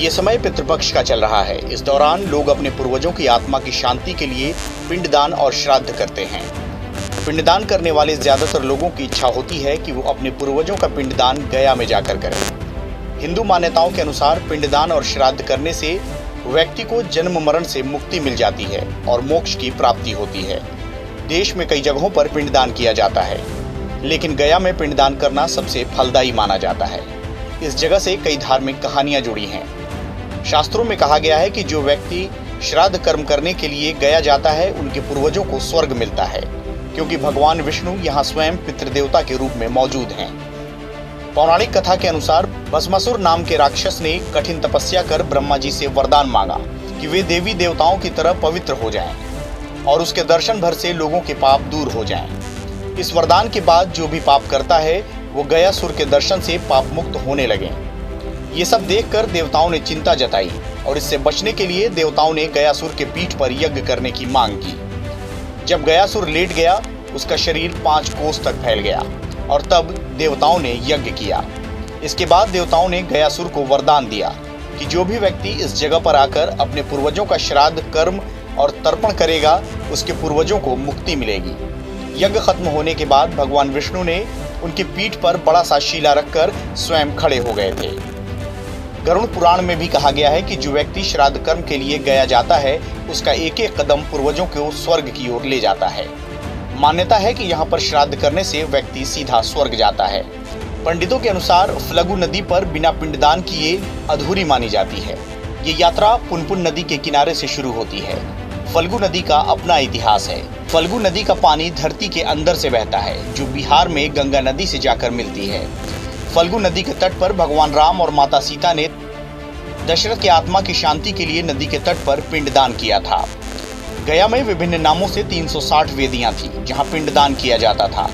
ये समय पितृपक्ष का चल रहा है। इस दौरान लोग अपने पूर्वजों की आत्मा की शांति के लिए पिंडदान और श्राद्ध करते हैं। पिंडदान करने वाले ज्यादातर लोगों की इच्छा होती है कि वो अपने पूर्वजों का पिंडदान गया में जाकर करें। हिंदू मान्यताओं के अनुसार पिंडदान और श्राद्ध करने से व्यक्ति को जन्म मरण से मुक्ति मिल जाती है और मोक्ष की प्राप्ति होती है। देश में कई जगहों पर पिंडदान किया जाता है, लेकिन गया में पिंडदान करना सबसे फलदायी माना जाता है। इस जगह से कई धार्मिक कहानियां जुड़ी हैं। शास्त्रों में कहा गया है कि जो व्यक्ति श्राद्ध कर्म करने के लिए गया जाता है उनके पूर्वजों को स्वर्ग मिलता है, क्योंकि भगवान विष्णु यहाँ स्वयं पितृदेवता के रूप में मौजूद हैं। पौराणिक कथा के अनुसार भस्मासुर नाम के राक्षस ने कठिन तपस्या कर ब्रह्मा जी से वरदान मांगा कि वे देवी देवताओं की तरह पवित्र हो जाएं और उसके दर्शन भर से लोगों के पाप दूर हो जाएं। इस वरदान के बाद जो भी पाप करता है वो गयासुर के दर्शन से पाप मुक्त होने लगे। ये सब देखकर देवताओं ने चिंता जताई और इससे बचने के लिए देवताओं ने गयासुर के पीठ पर यज्ञ करने की मांग की। जब गयासुर लेट गया, उसका शरीर 5 कोस तक फैल गया और तब देवताओं ने यज्ञ किया। इसके बाद देवताओं ने गयासुर को वरदान दिया कि जो भी व्यक्ति इस जगह पर आकर अपने पूर्वजों का श्राद्ध कर्म और तर्पण करेगा, उसके पूर्वजों को मुक्ति मिलेगी। यज्ञ खत्म होने के बाद भगवान विष्णु ने उनकी पीठ पर बड़ा सा शीला रखकर स्वयं खड़े हो गए थे। गरुड़ पुराण में भी कहा गया है कि जो व्यक्ति श्राद्ध कर्म के लिए गया जाता है, उसका एक एक कदम पूर्वजों को स्वर्ग की ओर ले जाता है। मान्यता है कि यहाँ पर श्राद्ध करने से व्यक्ति सीधा स्वर्ग जाता है। पंडितों के अनुसार फल्गु नदी पर बिना पिंडदान किए अधूरी मानी जाती है। ये यात्रा पुनपुन नदी के किनारे से शुरू होती है। फल्गु नदी का अपना इतिहास है। फल्गु नदी का पानी धरती के अंदर से बहता है, जो बिहार में गंगा नदी से जाकर मिलती है। फल्गु नदी के तट पर भगवान राम और माता सीता ने दशरथ की आत्मा की शांति के लिए नदी के तट पर पिंडदान किया था। गया में विभिन्न नामों से 360 वेदियां थी जहां पिंडदान किया जाता था।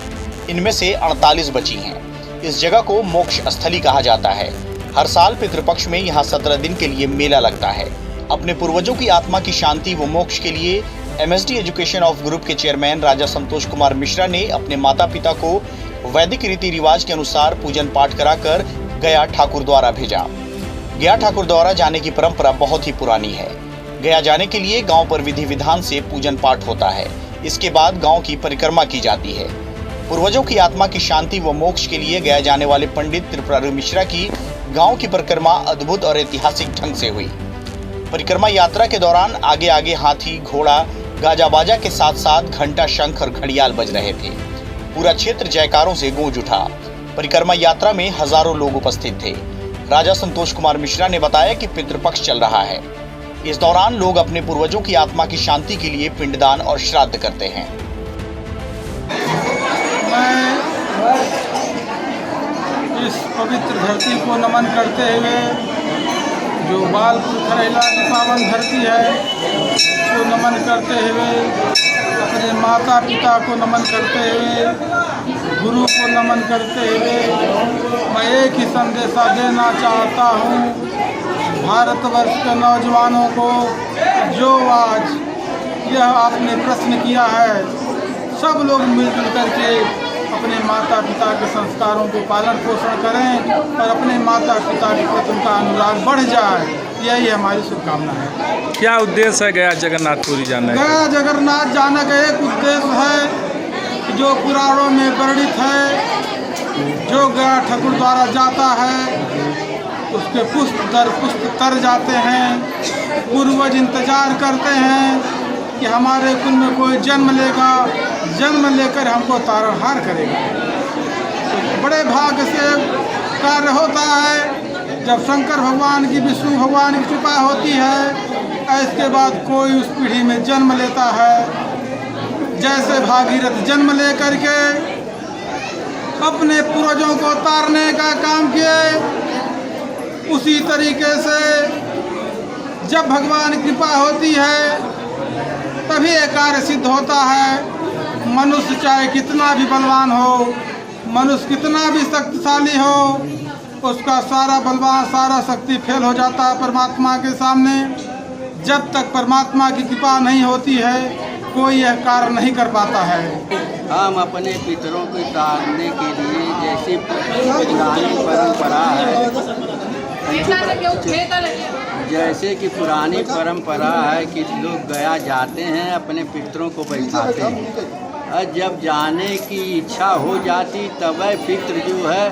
इनमें से 48 बची हैं। इस जगह को मोक्ष स्थली कहा जाता है। हर साल पितृपक्ष में यहाँ 17 दिन के लिए मेला लगता है। अपने पूर्वजों की आत्मा की शांति व मोक्ष के लिए MSD एजुकेशन ऑफ ग्रुप के चेयरमैन राजा संतोष कुमार मिश्रा ने अपने माता पिता को वैदिक रीति रिवाज के अनुसार पूजन पाठ कराकर गया ठाकुर द्वारा भेजा। गया ठाकुर द्वारा जाने की परंपरा बहुत ही पुरानी है। गया जाने के लिए गांव पर विधि विधान से पूजन पाठ होता है। इसके बाद गांव की परिक्रमा की जाती है। पूर्वजों की आत्मा की शांति व मोक्ष के लिए गया जाने वाले पंडित त्रिपुरारी मिश्रा की गांव की परिक्रमा अद्भुत और ऐतिहासिक ढंग से हुई। परिक्रमा यात्रा के दौरान आगे आगे हाथी, घोड़ा, गाजा बाजा के साथ साथ घंटा, शंख और घड़ियाल बज रहे थे। पूरा क्षेत्र जयकारों से गूंज उठा। परिक्रमा यात्रा में हजारों लोग उपस्थित थे। राजा संतोष कुमार मिश्रा ने बताया कि पितृपक्ष चल रहा है। इस दौरान लोग अपने पूर्वजों की आत्मा की शांति के लिए पिंडदान और श्राद्ध करते हैं। मैं इस पवित्र धरती को नमन करते हुए, जो बाल खरेला की पावन धरती है उसको नमन करते हुए, अपने माता पिता को नमन करते हुए, गुरु को नमन करते हुए मैं एक ही संदेशा देना चाहता हूँ भारतवर्ष के नौजवानों को, जो आज यह आपने प्रश्न किया है, सब लोग मिलजुल करके अपने माता पिता के संस्कारों को पालन पोषण करें और अपने माता पिता के प्रति उनका अनुराग बढ़ जाए। यही हमारी शुभकामना है। क्या उद्देश्य है गया जगन्नाथपुरी जाने का? गया जगन्नाथ जाने का एक उद्देश्य है जो पुराणों में वर्णित है। जो गया ठाकुर द्वारा जाता है उसके पुष्प दर पुष्प तर जाते हैं। पूर्वज इंतजार करते हैं कि हमारे कुल में कोई जन्म लेगा, जन्म लेकर हमको तारणहार करेगा। तो बड़े भाग्य से कार्य होता है जब शंकर भगवान की, विष्णु भगवान की कृपा होती है। इसके बाद कोई उस पीढ़ी में जन्म लेता है। जैसे भागीरथ जन्म लेकर के अपने पूर्वजों को तारने का काम किए, उसी तरीके से जब भगवान की कृपा होती है तभी ये कार्य सिद्ध होता है। मनुष्य चाहे कितना भी बलवान हो, मनुष्य कितना भी शक्तिशाली हो, उसका सारा बलवान, सारा शक्ति फेल हो जाता है परमात्मा के सामने। जब तक परमात्मा की कृपा नहीं होती है कोई यह कार्य नहीं कर पाता है। हम अपने पितरों को तारने के लिए जैसी पुरानी परंपरा है जैसे कि पुरानी परंपरा है कि लोग गया जाते हैं, अपने पितरों को बैठाते हैं, और जब जाने की इच्छा हो जाती तब पितर जो है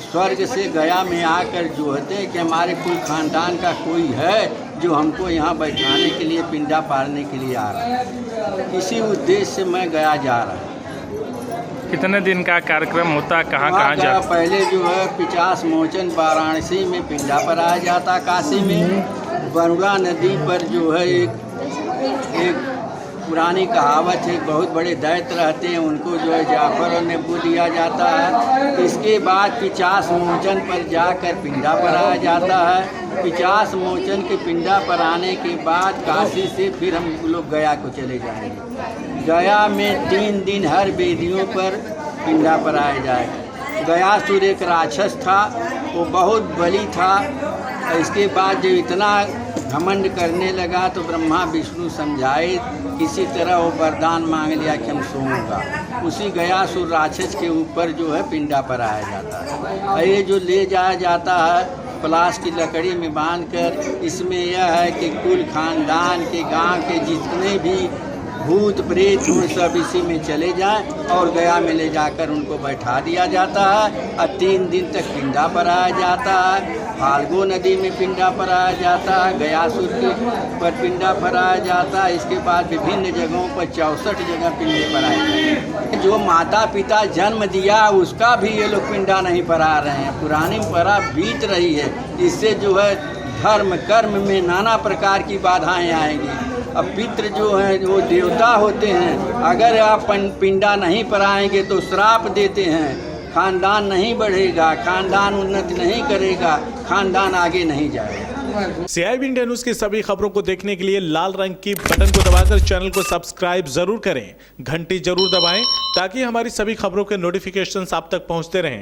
स्वर्ग से गया में आकर जोहते हैं कि हमारे कुल खानदान का कोई है जो हमको यहाँ बैठाने के लिए, पिंडा पालने के लिए आ रहा है। इसी उद्देश्य से मैं गया जा रहा हूँ। कितने दिन का कार्यक्रम होता है, कहाँ कहाँ जा? पहले जो है 50 मोचन वाराणसी में पिंडा पर आया जाता, काशी में बरुणा नदी पर जो है एक पुरानी कहावत है, बहुत बड़े दैत्य रहते हैं, उनको जो है जाफर और नींबू दिया जाता है। इसके बाद 50 मोचन पर जाकर पिंडा पर आया जाता है। 50 मोचन के पिंडा पर आने के बाद काशी से फिर हम लोग गया को चले जाएंगे। गया में 3 दिन हर वेदियों पर पिंडा पर आया जाएगा। गयासुर एक राक्षस था, वो बहुत बली था। इसके बाद जब इतना घमंड करने लगा तो ब्रह्मा विष्णु समझाए, किसी तरह वो वरदान मांग लिया कि हम सोऊंगा। उसी गयासुर राक्षस के ऊपर जो है पिंडा पर आया जाता है। और ये जो ले जाया जाता है पलाश की लकड़ी में बांधकर, इसमें यह है कि कुल खानदान के गांव के जितने भी भूत प्रेत वो सब इसी में चले जाएं और गया में ले जाकर उनको बैठा दिया जाता है। और 3 दिन तक पिंडा पर आया जाता है। फाल्गु नदी में पिंडा पर आया जाता है, गयासुर के पर पिंडा पर आया जाता है। इसके बाद विभिन्न जगहों पर 64 जगह पिंडे पर आए हैं। जो माता पिता जन्म दिया उसका भी ये लोग पिंडा नहीं पर आ रहे हैं। पुरानी परंपरा बीत रही है, इससे जो है धर्म कर्म में नाना प्रकार की बाधाएं आएंगी। अब पितृ जो हैं वो देवता होते हैं, अगर आप पिंडा नहीं पर आएंगे तो श्राप देते हैं, खानदान नहीं बढ़ेगा, खानदान उन्नति नहीं करेगा, खानदान आगे नहीं जाएगा। CIB इंडिया न्यूज की सभी खबरों को देखने के लिए लाल रंग की बटन को दबाकर चैनल को सब्सक्राइब जरूर करें, घंटी जरूर दबाएं ताकि हमारी सभी खबरों के नोटिफिकेशंस आप तक पहुंचते रहें।